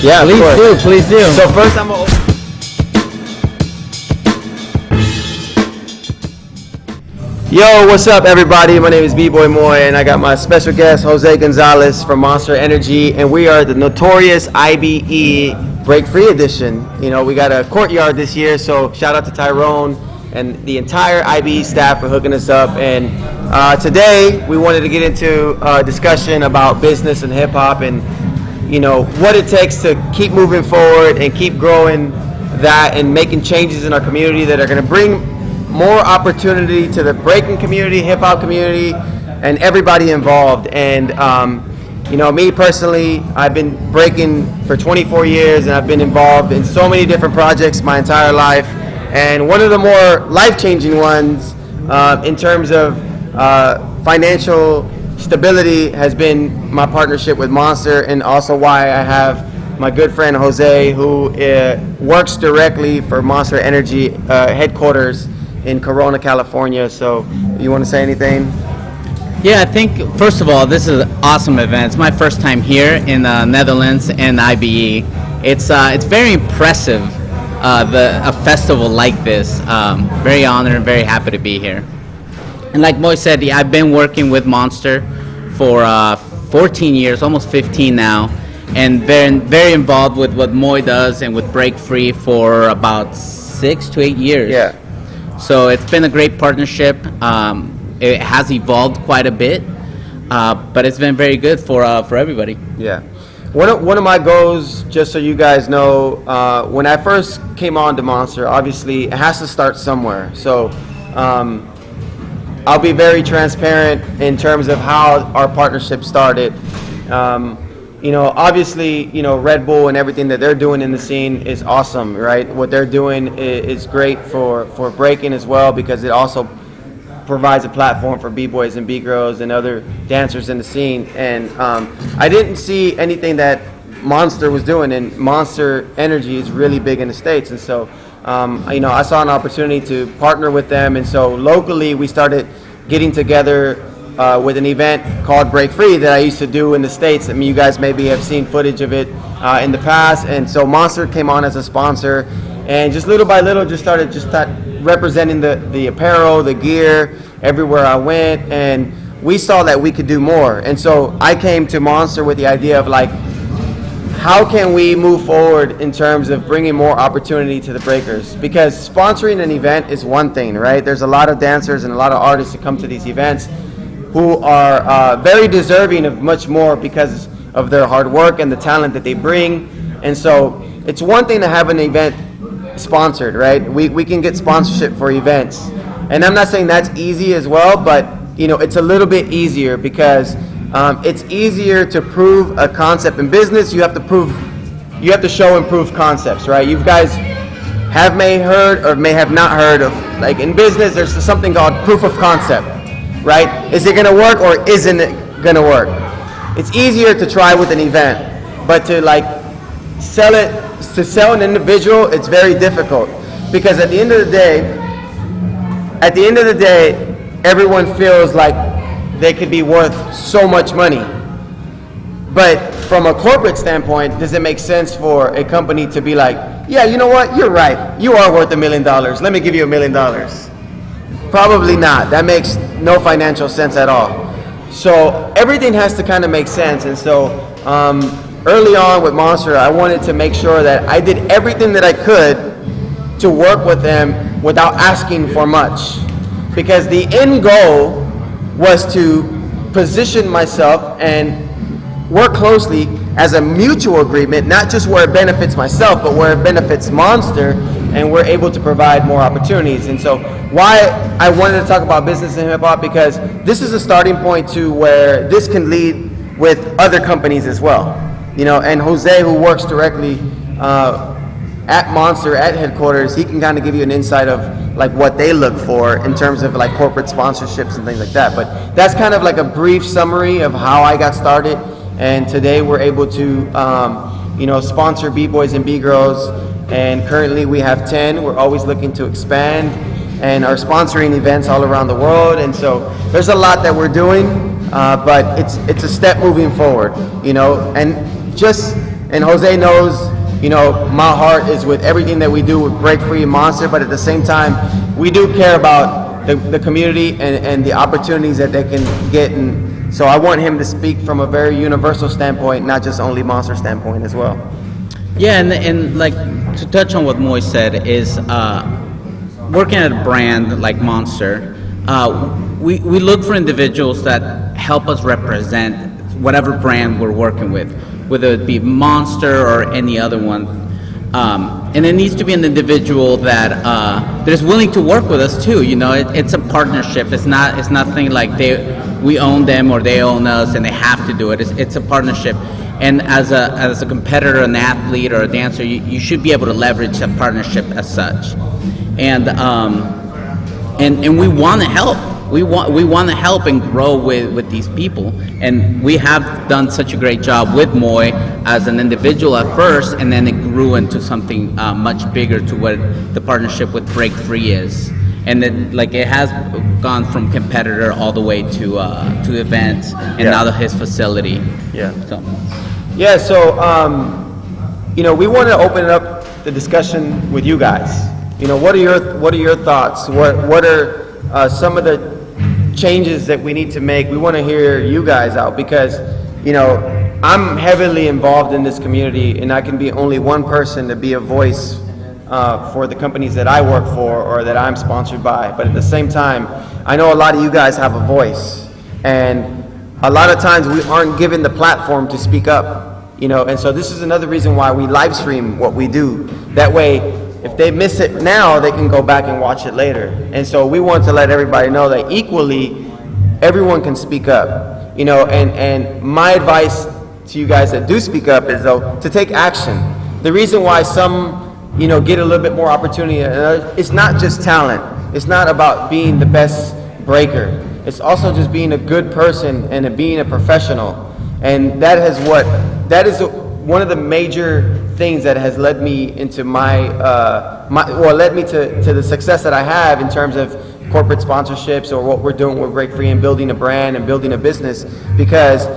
Yeah, Please do. So first I'm gonna Yo, what's up everybody? My name is B-Boy Moy and I got my special guest Jose Gonzalez from Monster Energy, and we are the notorious IBE Break Free Edition. You know, we got a courtyard this year, so shout out to Tyrone and the entire IBE staff for hooking us up. And today we wanted to get into a discussion about business and hip hop, and you know what it takes to keep moving forward and keep growing that and making changes in our community that are going to bring more opportunity to the breaking community, hip hop community, and everybody involved. And you know, me personally, I've been breaking for 24 years and I've been involved in so many different projects my entire life. And one of the more life-changing ones in terms of financial stability has been my partnership with Monster, and also why I have my good friend Jose, who works directly for Monster Energy headquarters in Corona, California. So you want to say anything? Yeah, I think first of all, this is an awesome event. It's my first time here in the Netherlands and IBE. It's very impressive, a festival like this. Very honored and very happy to be here. And like Moy said, yeah, I've been working with Monster for 14 years, almost 15 now, and very involved with what Moy does and with Break Free for about 6 to 8 years. Yeah. So it's been a great partnership. It has evolved quite a bit, but it's been very good for everybody. Yeah. One of my goals, just so you guys know, when I first came on to Monster, obviously it has to start somewhere. So I'll be very transparent in terms of how our partnership started. You know, obviously, you know, Red Bull and everything that they're doing in the scene is awesome, right? What they're doing is great for breaking as well, because it also provides a platform for B-boys and B-girls and other dancers in the scene. And I didn't see anything that Monster was doing, and Monster Energy is really big in the States. And so, you know, I saw an opportunity to partner with them. And so locally, we started getting together with an event called Break Free that I used to do in the States. I mean, you guys maybe have seen footage of it in the past. And so Monster came on as a sponsor, and just little by little just started representing the apparel, the gear, everywhere I went. And we saw that we could do more. And so I came to Monster with the idea of like, how can we move forward in terms of bringing more opportunity to the breakers? Because sponsoring an event is one thing, right? There's a lot of dancers and a lot of artists that come to these events who are very deserving of much more because of their hard work and the talent that they bring. And so it's one thing to have an event sponsored, right? We can get sponsorship for events. And I'm not saying that's easy as well, but you know, it's a little bit easier because it's easier to prove a concept. In business, you have to show and prove concepts, right? You guys may heard or may have not heard of, like in business, there's something called proof of concept. Right? Is it going to work or isn't it going to work? It's easier to try with an event, but to like sell an individual, it's very difficult, because at the end of the day, everyone feels like they could be worth so much money. But from a corporate standpoint, does it make sense for a company to be like, yeah, you know what? You're right. You are worth $1 million. Let me give you $1 million. Probably not. That makes no financial sense at all. So everything has to kind of make sense. And so early on with Monster, I wanted to make sure that I did everything that I could to work with them without asking for much. Because the end goal was to position myself and work closely as a mutual agreement, not just where it benefits myself, but where it benefits Monster, and we're able to provide more opportunities. And so why I wanted to talk about business and hip hop, because this is a starting point to where this can lead with other companies as well. You know, and Jose, who works directly at Monster at headquarters, he can kind of give you an insight of like what they look for in terms of like corporate sponsorships and things like that. But that's kind of like a brief summary of how I got started. And today we're able to, you know, sponsor B-boys and B-girls. And currently we have 10. We're always looking to expand and are sponsoring events all around the world. And so there's a lot that we're doing, but it's a step moving forward, you know. And just And Jose knows, you know, my heart is with everything that we do with Break Free and Monster, but at the same time, we do care about the community and the opportunities that they can get. And so I want him to speak from a very universal standpoint, not just only Monster standpoint as well. Yeah, and like to touch on what Moy said is working at a brand like Monster, we look for individuals that help us represent whatever brand we're working with, whether it be Monster or any other one. And it needs to be an individual that is willing to work with us too. You know, it's a partnership. It's nothing like we own them or they own us and they have to do it. It's a partnership. And as a competitor, an athlete, or a dancer, you should be able to leverage a partnership as such. And we want to help. We want to help and grow with these people, and we have done such a great job with Moy as an individual at first, and then it grew into something much bigger to what the partnership with Break Free is, and it has gone from competitor all the way to events, and now to his facility. Yeah. So You know, we want to open up the discussion with you guys. You know, what are your thoughts? What are some of the changes that we need to make? We want to hear you guys out because, you know, I'm heavily involved in this community, and I can be only one person to be a voice for the companies that I work for or that I'm sponsored by. But at the same time, I know a lot of you guys have a voice, and a lot of times we aren't given the platform to speak up, you know, and so this is another reason why we live stream what we do. That way, if they miss it now, they can go back and watch it later. And so we want to let everybody know that equally, everyone can speak up, you know, and my advice to you guys that do speak up is, though, to take action. The reason why some, you know, get a little bit more opportunity, it's not just talent. It's not about being the best breaker. It's also just being a good person and being a professional. And that is one of the major things that has led me into led me to the success that I have in terms of corporate sponsorships or what we're doing with Break Free and building a brand and building a business. Because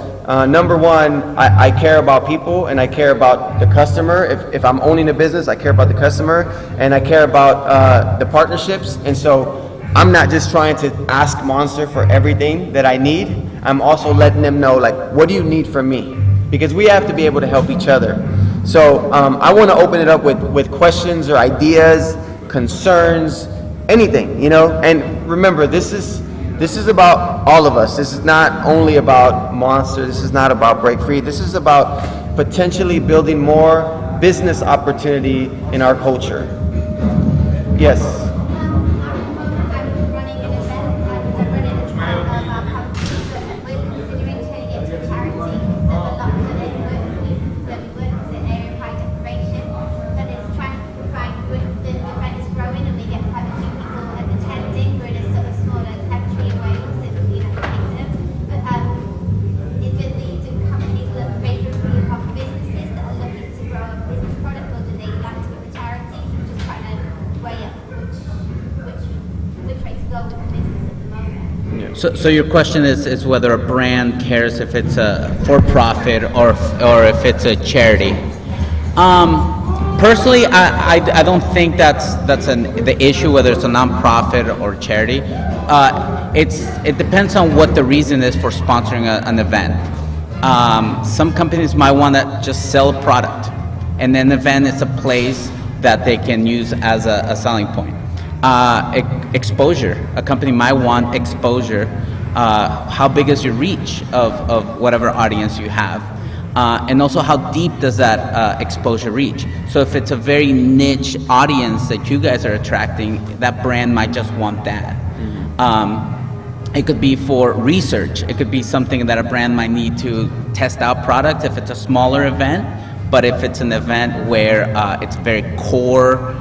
number one, I care about people and I care about the customer. If I'm owning a business, I care about the customer and I care about the partnerships. And so I'm not just trying to ask Monster for everything that I need. I'm also letting them know, like, what do you need from me? Because we have to be able to help each other. So I want to open it up with questions or ideas, concerns, anything, you know. And remember, this is about all of us. This is not only about Monster. This is not about Break Free. This is about potentially building more business opportunity in our culture. Yes. So your question is whether a brand cares if it's a for-profit or if it's a charity. Personally, I don't think that's the issue, whether it's a nonprofit or charity. It depends on what the reason is for sponsoring an event. Some companies might want to just sell a product, and then the event is a place that they can use as a selling point. Exposure. A company might want exposure. How big is your reach of whatever audience you have? And also how deep does that exposure reach? So if it's a very niche audience that you guys are attracting, that brand might just want that. It could be for research. It could be something that a brand might need to test out products if it's a smaller event. But if it's an event where it's very core,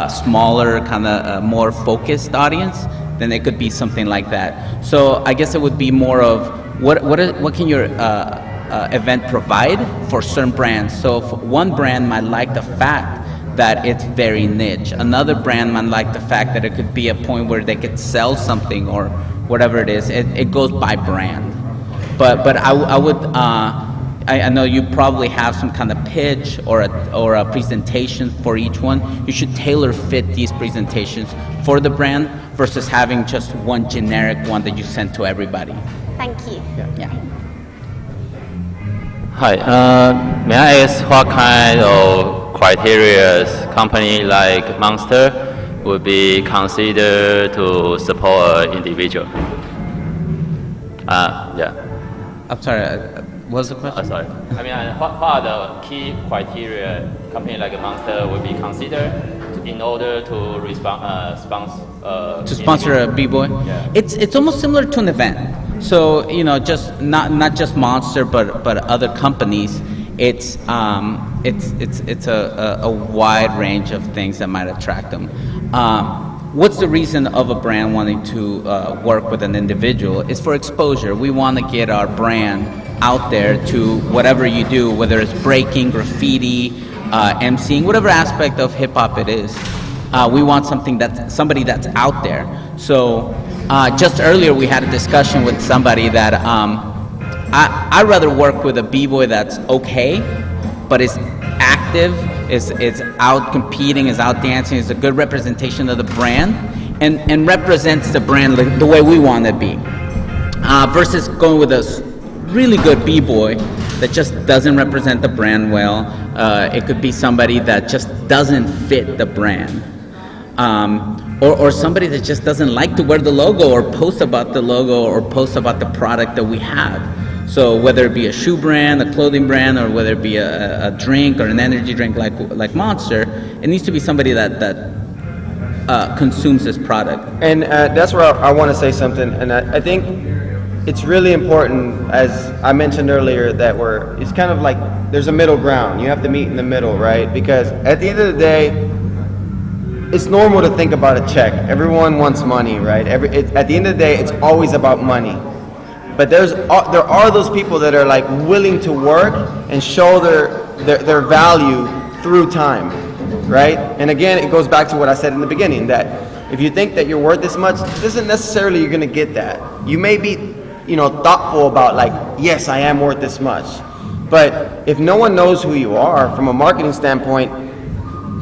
smaller, kind of more focused audience, then it could be something like that. So I guess it would be more of what can your event provide for certain brands. So if one brand might like the fact that it's very niche. Another brand might like the fact that it could be a point where they could sell something or whatever it is. It goes by brand. But I would I know you probably have some kind of pitch or a presentation for each one. You should tailor fit these presentations for the brand versus having just one generic one that you send to everybody. Thank you. Yeah. Hi, may I ask what kind of criteria company like Monster would be considered to support an individual? Yeah. I'm sorry, what was the question? Sorry. I mean, what are the key criteria company like Monster would be considered in order to Sponsor a b-boy? Yeah. It's almost similar to an event. So just not just Monster, but other companies. It's a wide range of things that might attract them. What's the reason of a brand wanting to work with an individual? It's for exposure. We want to get our brand out there to whatever you do, whether it's breaking, graffiti, emceeing, whatever aspect of hip hop it is. We want somebody that's out there. So just earlier we had a discussion with somebody that I'd rather work with a b-boy that's okay, but is active, is out competing, is out dancing, is a good representation of the brand, and represents the brand the way we want it to be. Versus going with a really good b-boy that just doesn't represent the brand well. It could be somebody that just doesn't fit the brand. Or somebody that just doesn't like to wear the logo or post about the logo or post about the product that we have. So whether it be a shoe brand, a clothing brand, or whether it be a drink or an energy drink like Monster, it needs to be somebody that consumes this product. And that's where I want to say something. And I think it's really important, as I mentioned earlier, that it's kind of like there's a middle ground. You have to meet in the middle, right? Because at the end of the day, it's normal to think about a check. Everyone wants money, right? At the end of the day, it's always about money. But there are those people that are like willing to work and show their value through time, right? And again, it goes back to what I said in the beginning, that if you think that you're worth this much, it isn't necessarily you're gonna get that. You may be, thoughtful about like, yes, I am worth this much. But if no one knows who you are from a marketing standpoint,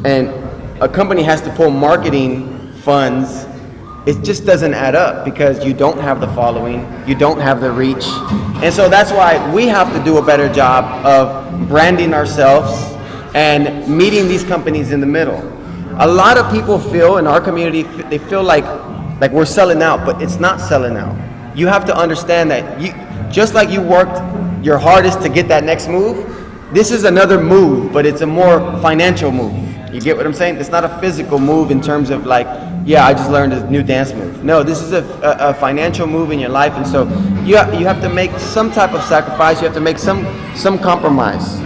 and a company has to pull marketing funds, it just doesn't add up because you don't have the following, you don't have the reach. And so that's why we have to do a better job of branding ourselves and meeting these companies in the middle. A lot of people feel in our community, they feel like we're selling out, but it's not selling out. You have to understand that just like you worked your hardest to get that next move, this is another move, but it's a more financial move. You get what I'm saying? It's not a physical move in terms of like, yeah, I just learned a new dance move. No, this is a financial move in your life, and so you have to make some type of sacrifice. You have to make some compromise,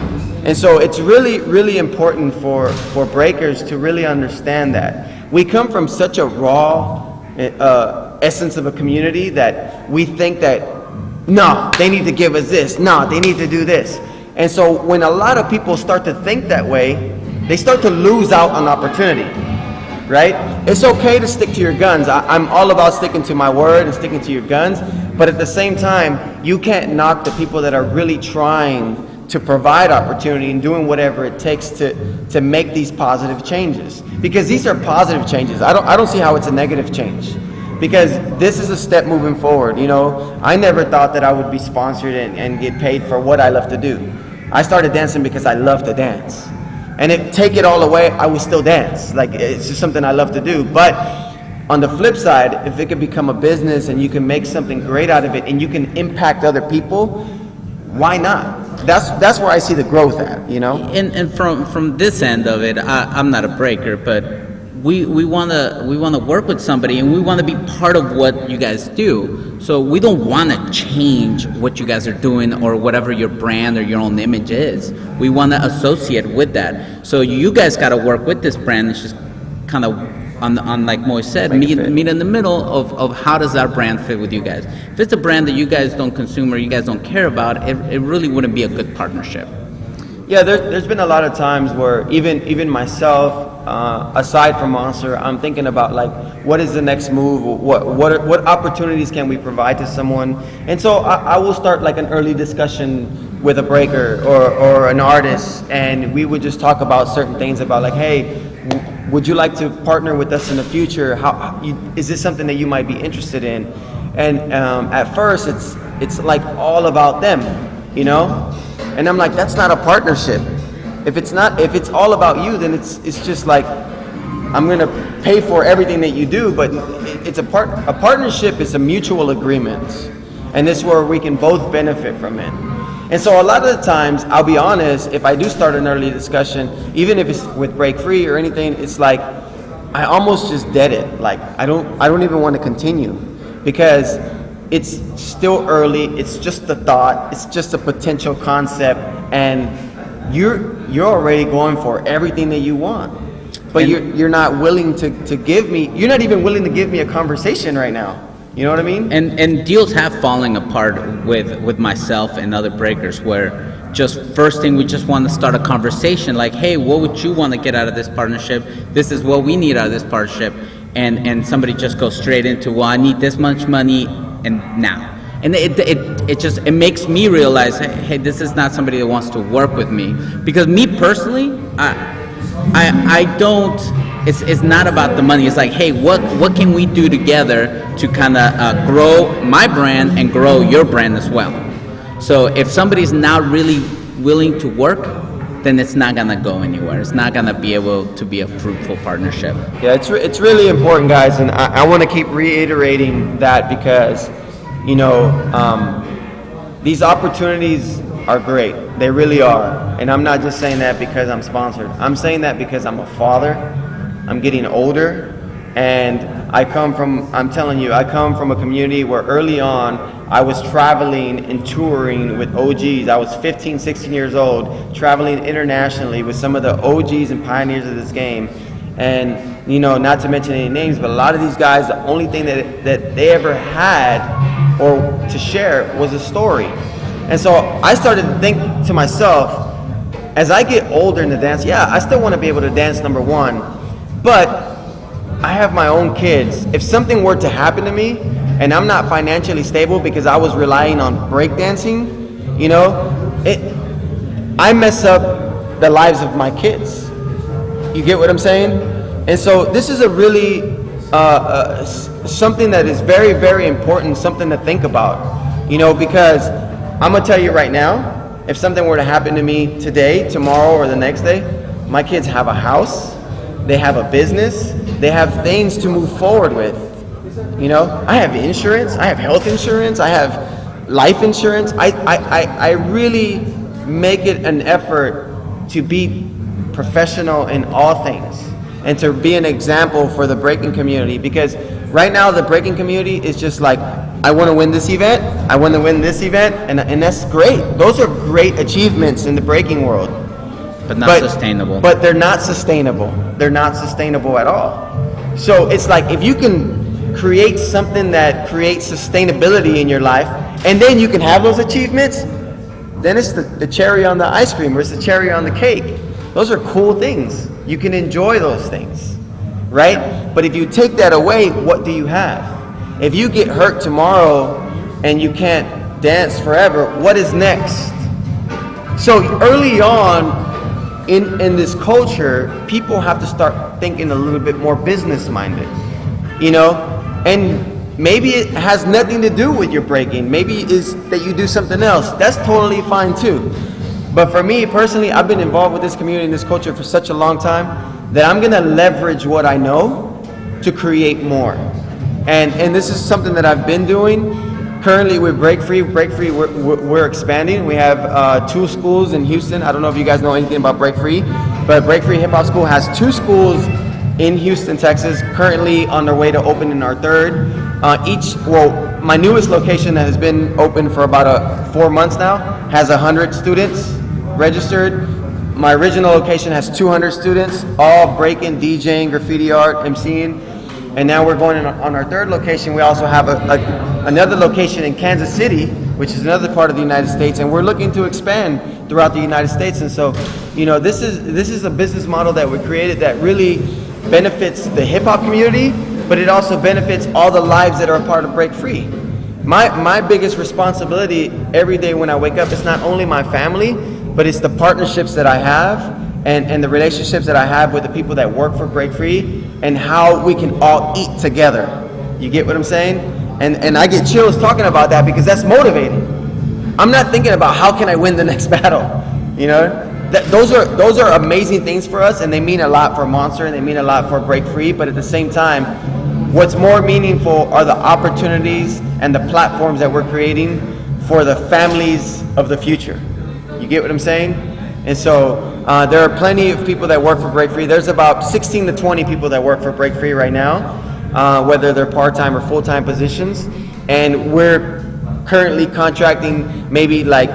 and so it's really, really important for breakers to really understand that we come from such a raw essence of a community that we think that no, they need to give us this. No, they need to do this, and so when a lot of people start to think that way, they start to lose out on opportunity, right? It's okay to stick to your guns. I'm all about sticking to my word and sticking to your guns, but at the same time, you can't knock the people that are really trying to provide opportunity and doing whatever it takes to make these positive changes. Because these are positive changes. I don't see how it's a negative change. Because this is a step moving forward. I never thought that I would be sponsored and get paid for what I love to do. I started dancing because I love to dance. And if take it all away, I would still dance. Like, it's just something I love to do. But on the flip side, if it could become a business and you can make something great out of it and you can impact other people, why not? That's where I see the growth at, And from this end of it, I'm not a breaker, but we want to work with somebody and we want to be part of what you guys do. So we don't want to change what you guys are doing or whatever your brand or your own image is. We want to associate with that. So you guys got to work with this brand. It's just kind of on like Moy said, meet in the middle of how does our brand fit with you guys. If it's a brand that you guys don't consume or you guys don't care about, it really wouldn't be a good partnership. Yeah, there's been a lot of times where even myself, aside from Monster, I'm thinking about like, what is the next move? What opportunities can we provide to someone? And so I will start like an early discussion with a breaker or an artist, and we would just talk about certain things about like, hey, would you like to partner with us in the future? Is this something that you might be interested in? And at first, it's like all about them, you know? And I'm like, that's not a partnership. If it's all about you, then it's just like, I'm gonna pay for everything that you do, but it's a partnership is a mutual agreement. And this is where we can both benefit from it. And so a lot of the times, I'll be honest, if I do start an early discussion, even if it's with Break Free or anything, it's like, I almost just dead it. Like, I don't even want to continue, because it's still early, it's just a thought, it's just a potential concept, and you're already going for everything that you want. But you're not willing to give me, you're not even willing to give me a conversation right now. You know what I mean? And deals have fallen apart with myself and other breakers, where just first thing we just want to start a conversation like, hey, what would you want to get out of this partnership? This is what we need out of this partnership. And somebody just goes straight into, well, I need this much money and now. And it makes me realize, hey, this is not somebody that wants to work with me. Because me personally, I don't, it's not about the money. It's like, hey, what can we do together to kind of grow my brand and grow your brand as well? So if somebody's not really willing to work, then it's not gonna go anywhere. It's not gonna be able to be a fruitful partnership. Yeah, it's really important, guys, and I want to keep reiterating that, because, you know, these opportunities are great. They really are. And I'm not just saying that because I'm sponsored. I'm saying that because I'm a father. I'm getting older, and I'm telling you, I come from a community where early on I was traveling and touring with OGs. I was 15, 16 years old, traveling internationally with some of the OGs and pioneers of this game. And, you know, not to mention any names, but a lot of these guys, the only thing that they ever had or to share was a story. And so I started to think to myself, as I get older in the dance, yeah, I still want to be able to dance, number one, but I have my own kids. If something were to happen to me and I'm not financially stable because I was relying on breakdancing, you know, I mess up the lives of my kids. You get what I'm saying? And so this is a really something that is very, very important, something to think about, you know, because I'm gonna tell you right now, if something were to happen to me today, tomorrow, or the next day, my kids have a house, they have a business, they have things to move forward with. You know, I have insurance, I have health insurance, I have life insurance. I really make it an effort to be professional in all things and to be an example for the breaking community, because right now the breaking community is just like, I want to win this event, I want to win this event, and that's great. Those are great achievements in the breaking world. But not sustainable. But they're not sustainable. They're not sustainable at all. So it's like, if you can create something that creates sustainability in your life, and then you can have those achievements, then it's the cherry on the ice cream, or it's the cherry on the cake. Those are cool things. You can enjoy those things, right? But if you take that away, what do you have? If you get hurt tomorrow and you can't dance forever, what is next? So early on in this culture, people have to start thinking a little bit more business minded, you know? And maybe it has nothing to do with your breaking. Maybe it's that you do something else. That's totally fine too. But for me personally, I've been involved with this community and this culture for such a long time that I'm gonna leverage what I know to create more. And this is something that I've been doing. Currently with Break Free, we're expanding. We have 2 schools in Houston. I don't know if you guys know anything about Break Free, but Break Free Hip Hop School has 2 schools in Houston, Texas, currently on their way to opening our 3rd. My newest location that has been open for about 4 months now has 100 students registered. My original location has 200 students, all breaking, DJing, graffiti art, MCing. And now we're going on our 3rd location. We also have another location in Kansas City, which is another part of the United States, and we're looking to expand throughout the United States. And so, you know, this is a business model that we created that really benefits the hip hop community, but it also benefits all the lives that are a part of Break Free. my biggest responsibility every day when I wake up is not only my family, but it's the partnerships that I have and the relationships that I have with the people that work for Break Free and how we can all eat together. You get what I'm saying? And I get chills talking about that because that's motivating. I'm not thinking about how can I win the next battle, you know? Those are amazing things for us, and they mean a lot for Monster and they mean a lot for Break Free, but at the same time, what's more meaningful are the opportunities and the platforms that we're creating for the families of the future. You get what I'm saying? And so there are plenty of people that work for Break Free. There's about 16 to 20 people that work for Break Free right now, whether they're part-time or full-time positions. And we're currently contracting maybe like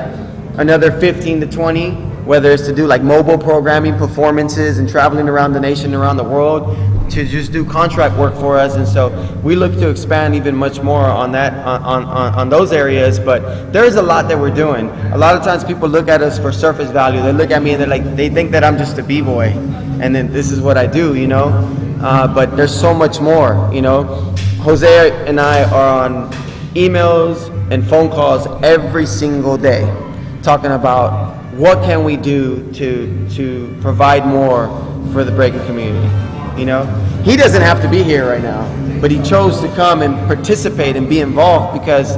another 15 to 20, whether it's to do like mobile programming, performances, and traveling around the nation, around the world, to just do contract work for us. And so we look to expand even much more on that, on those areas. But there is a lot that we're doing. A lot of times people look at us for surface value. They look at me and they think that I'm just a b-boy, and then this is what I do, you know. But there's so much more, you know. Jose and I are on emails and phone calls every single day, talking about what can we do to provide more for the breaking community. You know, he doesn't have to be here right now, but he chose to come and participate and be involved because,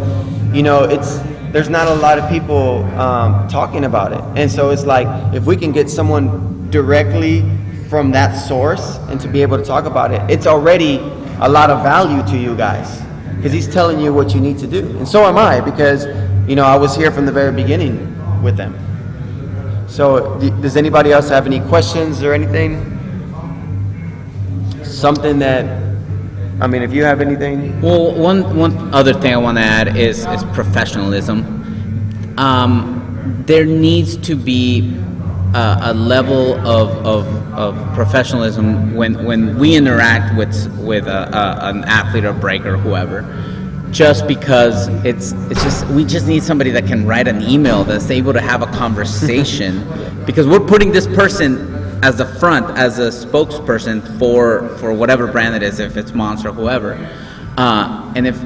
you know, there's not a lot of people talking about it. And so it's like, if we can get someone directly from that source and to be able to talk about it, it's already a lot of value to you guys, because he's telling you what you need to do. And so am I, because, you know, I was here from the very beginning with them. So does anybody else have any questions or anything? Something that, I mean, if you have anything. Well, one other thing I want to add is professionalism. There needs to be a level of professionalism when we interact with an athlete or breaker or whoever. Just because we just need somebody that can write an email, that's able to have a conversation, because we're putting this person as the front, as a spokesperson for whatever brand it is, if it's Monster or whoever. And if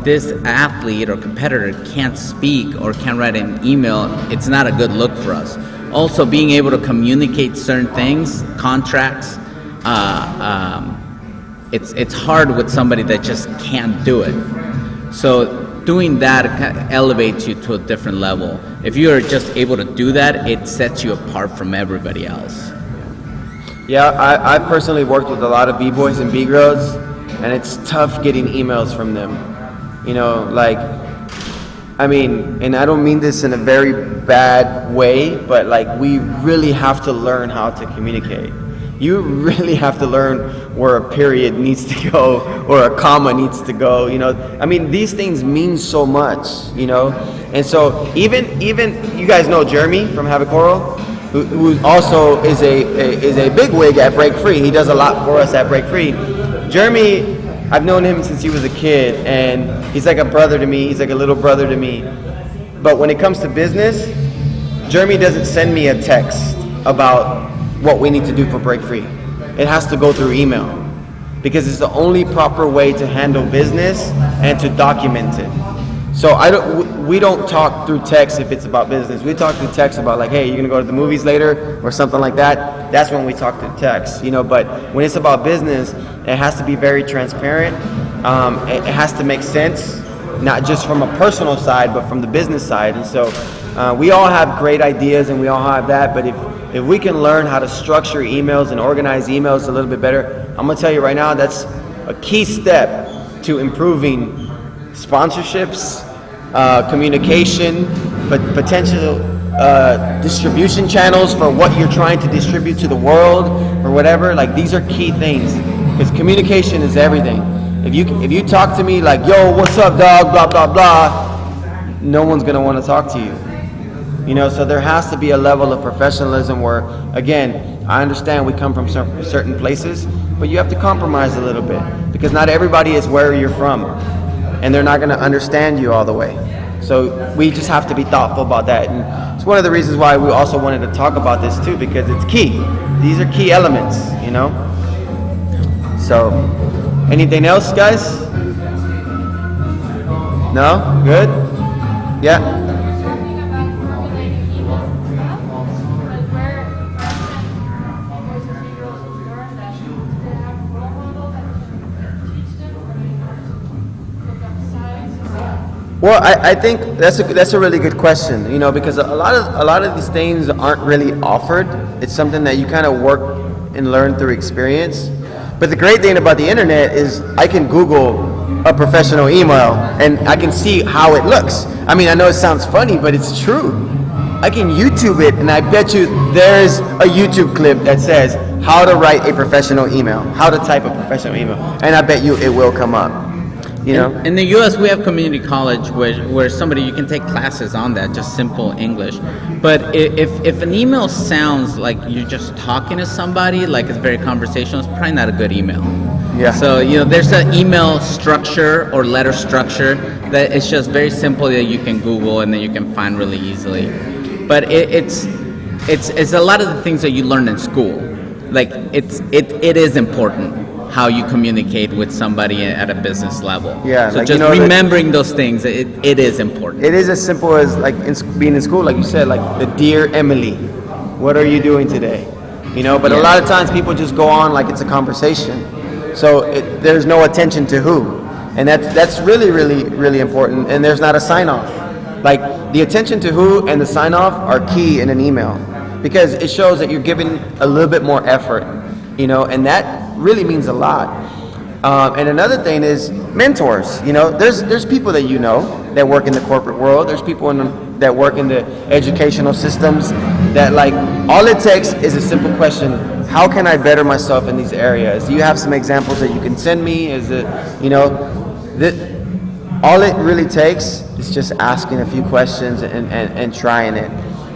this athlete or competitor can't speak or can't write an email, it's not a good look for us. Also, being able to communicate certain things, contracts, it's hard with somebody that just can't do it. So doing that kind of elevates you to a different level. If you are just able to do that, it sets you apart from everybody else. Yeah, I personally worked with a lot of b-boys and b-girls, and it's tough getting emails from them. You know, like, I mean, and I don't mean this in a very bad way, but like, we really have to learn how to communicate. You really have to learn where a period needs to go or a comma needs to go, you know. I mean, these things mean so much, you know. And so even you guys know Jeremy from Havoc Oral, who also is a big wig at Break Free. He does a lot for us at Break Free. Jeremy, I've known him since he was a kid, and he's like a brother to me. He's like a little brother to me. But when it comes to business, Jeremy doesn't send me a text about what we need to do for Break Free. It has to go through email, because it's the only proper way to handle business and to document it. So we don't talk through text if it's about business. We talk through text about like, hey, you're gonna go to the movies later or something like that. That's when we talk through text, you know. But when it's about business, it has to be very transparent. It has to make sense, not just from a personal side, but from the business side. And so we all have great ideas and we all have that, but if we can learn how to structure emails and organize emails a little bit better, I'm gonna tell you right now, that's a key step to improving sponsorships, communication, but potential distribution channels for what you're trying to distribute to the world or whatever. Like, these are key things, because communication is everything. If you talk to me like, yo, what's up, dog, blah, blah, blah, no one's gonna wanna talk to you. You know, so there has to be a level of professionalism where, again, I understand we come from certain places, but you have to compromise a little bit, because not everybody is where you're from, and they're not going to understand you all the way. So we just have to be thoughtful about that. And it's one of the reasons why we also wanted to talk about this too, because it's key. These are key elements, you know? So, anything else, guys? No? Good? Yeah. Talking about formulating emails and stuff, but where boys and girls who learn that, do they have a role model that can teach them, or do they have to look up sites? Well, I think that's a really good question, you know, because a lot of these things aren't really offered. It's something that you kind of work and learn through experience. But the great thing about the internet is I can Google a professional email and I can see how it looks. I mean, I know it sounds funny, but it's true. I can YouTube it, and I bet you there's a YouTube clip that says how to write a professional email, how to type a professional email, and I bet you it will come up. You know? In the U.S., we have community college where somebody, you can take classes on that, just simple English. But if an email sounds like you're just talking to somebody, like it's very conversational, it's probably not a good email. Yeah. So, you know, there's an email structure or letter structure that it's just very simple that you can Google and then you can find really easily. But it's a lot of the things that you learn in school. Like it is important how you communicate with somebody at a business level. Yeah, so like, just you know, remembering those things, it is important. It is as simple as like being in school, like you said, like the Dear Emily, what are you doing today? You know, but a lot of times people just go on like it's a conversation. So there's no attention to who. And that's really, really, really important. And there's not a sign off. Like the attention to who and the sign off are key in an email, because it shows that you're giving a little bit more effort, you know, and that really means a lot. And another thing is mentors. You know, there's people that you know that work in the corporate world. There's people that work in the educational systems that, like, all it takes is a simple question: how can I better myself in these areas? Do you have some examples that you can send me? Is it, you know, that all it really takes is just asking a few questions and trying it.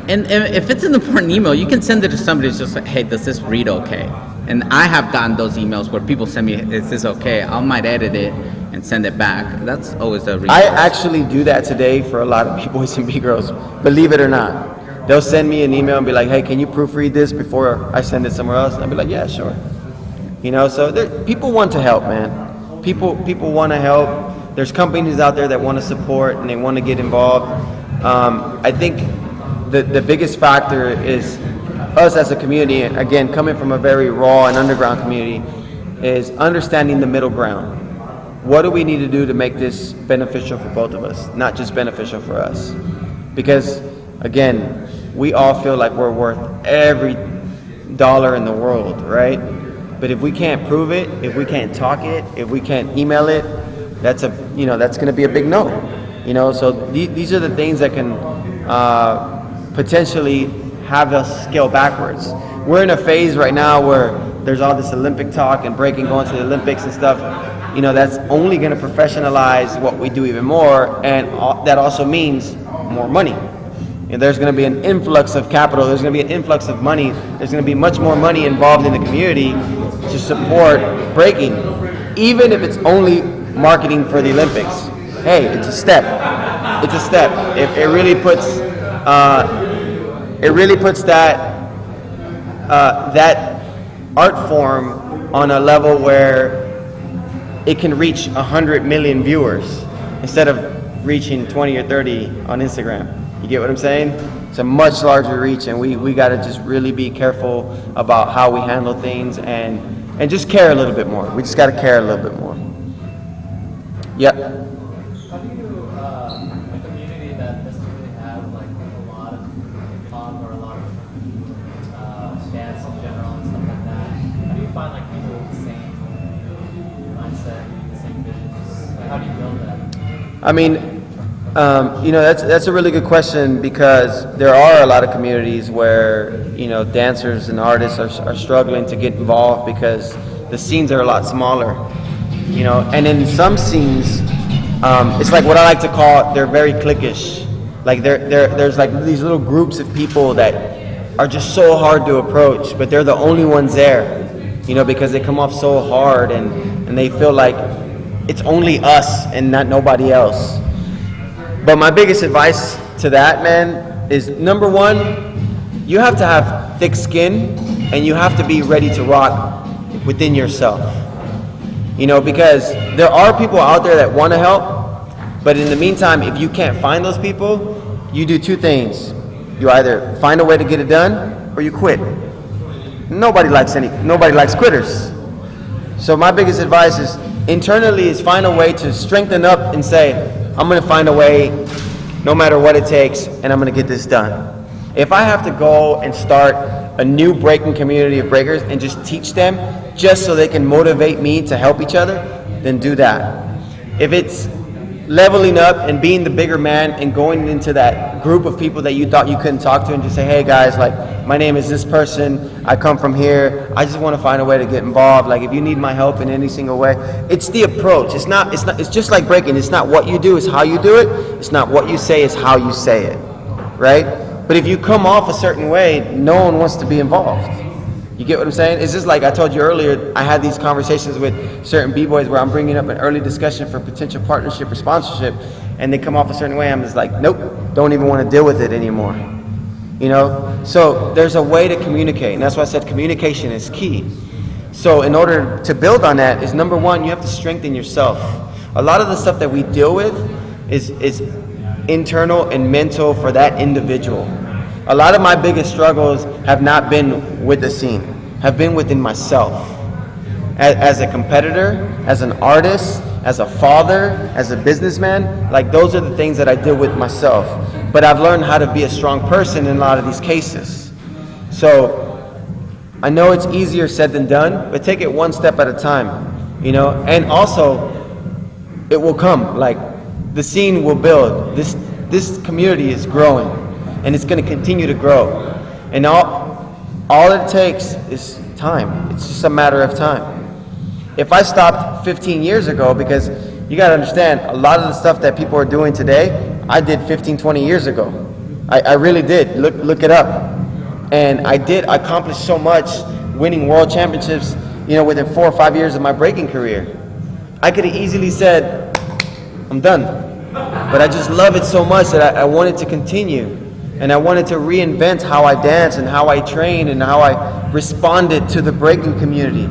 And if it's an important email, you can send it to somebody who's just like, hey, does this read okay? And I have gotten those emails where people send me, is this okay? I might edit it and send it back. That's always a reason. I actually do that today for a lot of B-boys and B-girls, believe it or not. They'll send me an email and be like, hey, can you proofread this before I send it somewhere else? And I'll be like, yeah, sure. You know, so people want to help, man. People want to help. There's companies out there that want to support and they want to get involved. I think the biggest factor is us as a community, again, coming from a very raw and underground community, is understanding the middle ground. What do we need to do to make this beneficial for both of us, not just beneficial for us? Because, again, we all feel like we're worth every dollar in the world, right? But if we can't prove it, if we can't talk it, if we can't email it, that's going to be a big no. You know, so these are the things that can potentially have us scale backwards. We're in a phase right now where there's all this Olympic talk and breaking, going to the Olympics and stuff. You know, that's only going to professionalize what we do even more, and that also means more money. And there's going to be an influx of capital. There's going to be an influx of money. There's going to be much more money involved in the community to support breaking, even if it's only marketing for the Olympics. Hey, it's a step. It's a step. It really puts that art form on a level where it can reach 100 million viewers instead of reaching 20 or 30 on Instagram. You get what I'm saying? It's a much larger reach, and we got to just really be careful about how we handle things and just care a little bit more. We just got to care a little bit more. Yep. How do you, a community that doesn't really have like a lot of talk or a lot of dance in general and stuff like that, how do you find like people with the same mindset, the same vision? Like, how do you build that? I mean, you know, that's a really good question, because there are a lot of communities where, you know, dancers and artists are struggling to get involved because the scenes are a lot smaller. You know, and in some scenes, it's like what I like to call, they're very cliquish. Like there's like these little groups of people that are just so hard to approach, but they're the only ones there, you know, because they come off so hard and they feel like it's only us and not nobody else. But my biggest advice to that, man, is number one, you have to have thick skin and you have to be ready to rock within yourself. You know, because there are people out there that want to help, But in the meantime, if you can't find those people, you do two things. You either find a way to get it done or you quit. Nobody likes quitters. So my biggest advice is internally is find a way to strengthen up and say, I'm going to find a way no matter what it takes, and I'm going to get this done. If I have to go and start a new breaking community of breakers and just teach them just so they can motivate me to help each other, then do that. If it's leveling up and being the bigger man and going into that group of people that you thought you couldn't talk to and just say, hey guys, like, my name is this person, I come from here, I just want to find a way to get involved, like if you need my help in any single way. It's the approach. It's just like breaking. It's not what you do, it's how you do it. It's not what you say, it's how you say it, right? But if you come off a certain way, no one wants to be involved. You get what I'm saying? It's just like I told you earlier, I had these conversations with certain B-boys where I'm bringing up an early discussion for potential partnership or sponsorship, and they come off a certain way, I'm just like, nope, don't even want to deal with it anymore. You know? So there's a way to communicate, and that's why I said communication is key. So in order to build on that is, number one, you have to strengthen yourself. A lot of the stuff that we deal with is internal and mental for that individual. A lot of my biggest struggles have not been with the scene, have been within myself. As a competitor, as an artist, as a father, as a businessman, like those are the things that I deal with myself. But I've learned how to be a strong person in a lot of these cases. So I know it's easier said than done, but take it one step at a time, you know, and also it will come, like the scene will build. This community is growing. And it's going to continue to grow. And all it takes is time. It's just a matter of time. If I stopped 15 years ago, because you got to understand, a lot of the stuff that people are doing today, I did 15, 20 years ago. I really did. Look it up. And I accomplished so much, winning world championships, you know, within 4 or 5 years of my breaking career. I could have easily said, I'm done. But I just love it so much that I wanted to continue. And I wanted to reinvent how I dance and how I train and how I responded to the breaking community.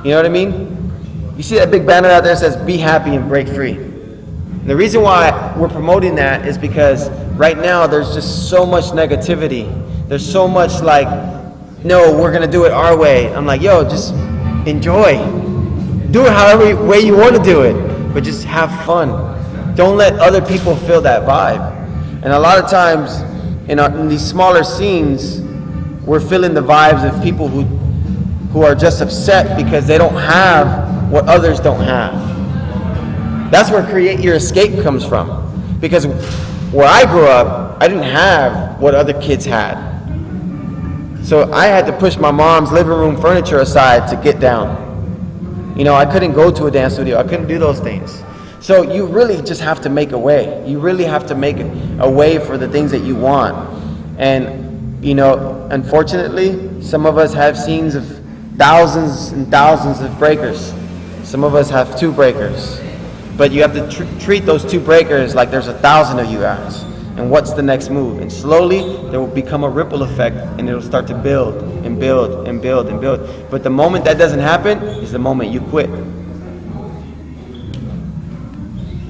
You know what I mean? You see that big banner out there that says, be happy and break free. And the reason why we're promoting that is because right now there's just so much negativity. There's so much like, no, we're going to do it our way. I'm like, yo, just enjoy. Do it however way you want to do it, but just have fun. Don't let other people feel that vibe. And a lot of times, in these smaller scenes, we're feeling the vibes of people who are just upset because they don't have what others don't have. That's where Create Your Escape comes from. Because where I grew up, I didn't have what other kids had. So I had to push my mom's living room furniture aside to get down. You know, I couldn't go to a dance studio. I couldn't do those things. So you really just have to make a way. You really have to make a way for the things that you want. And, you know, unfortunately, some of us have scenes of thousands and thousands of breakers. Some of us have 2 breakers. But you have to treat those 2 breakers like there's 1,000 of you guys. And what's the next move? And slowly, there will become a ripple effect, and it'll start to build and build and build and build. But the moment that doesn't happen is the moment you quit.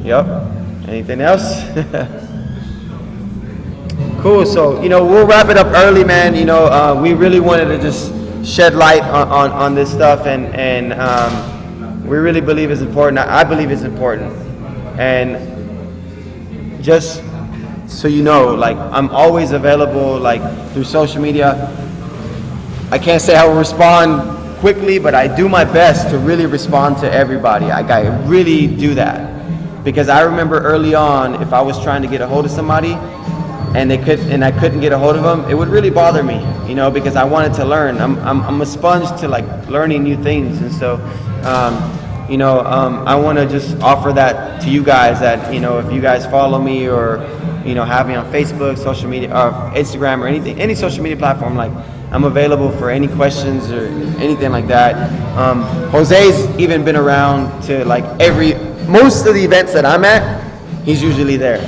Yep. Anything else? Cool. So, you know, we'll wrap it up early, man. You know, we really wanted to just shed light on this stuff, and we really believe it's important. I believe it's important. And just so you know, like, I'm always available, like, through social media. I can't say I will respond quickly, but I do my best to really respond to everybody. I really do that. Because I remember early on, if I was trying to get a hold of somebody and I couldn't get a hold of them, it would really bother me, you know, because I wanted to learn. I'm a sponge to like learning new things, and so you know, I want to just offer that to you guys, that, you know, if you guys follow me or, you know, have me on Facebook, social media, or Instagram, or anything, any social media platform, like, I'm available for any questions or anything like that. Jose's even been around to like most of the events that I'm at, he's usually there.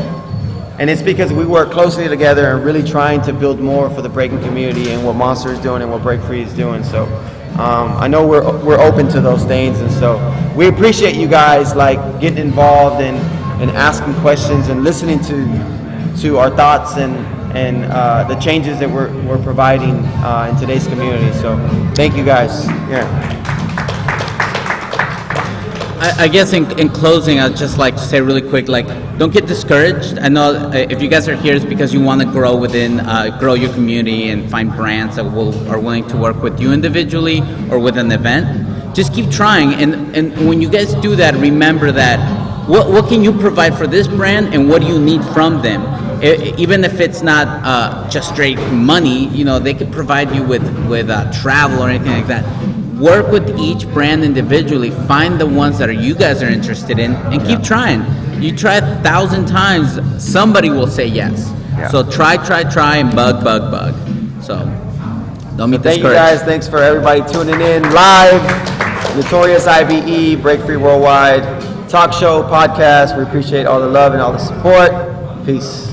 And it's because we work closely together and really trying to build more for the breaking community and what Monster is doing and what Break Free is doing. So I know we're open to those things, and so we appreciate you guys like getting involved and asking questions and listening to our thoughts and the changes that we're providing in today's community. So thank you guys. Yeah. I guess in closing, I'd just like to say really quick, like, don't get discouraged. I know if you guys are here, it's because you want to grow grow your community and find brands that are willing to work with you individually or with an event. Just keep trying, and when you guys do that, remember that what can you provide for this brand, and what do you need from them? Even if it's not just straight money, they could provide you with travel or anything like that. Work with each brand individually. Find the ones that you guys are interested in, and keep trying. You try 1,000 times, somebody will say yes. Yeah. So try, and bug. So don't be discouraged. Thank you guys. Thanks for everybody tuning in live. Notorious IBE, Break Free Worldwide talk show, podcast. We appreciate all the love and all the support. Peace.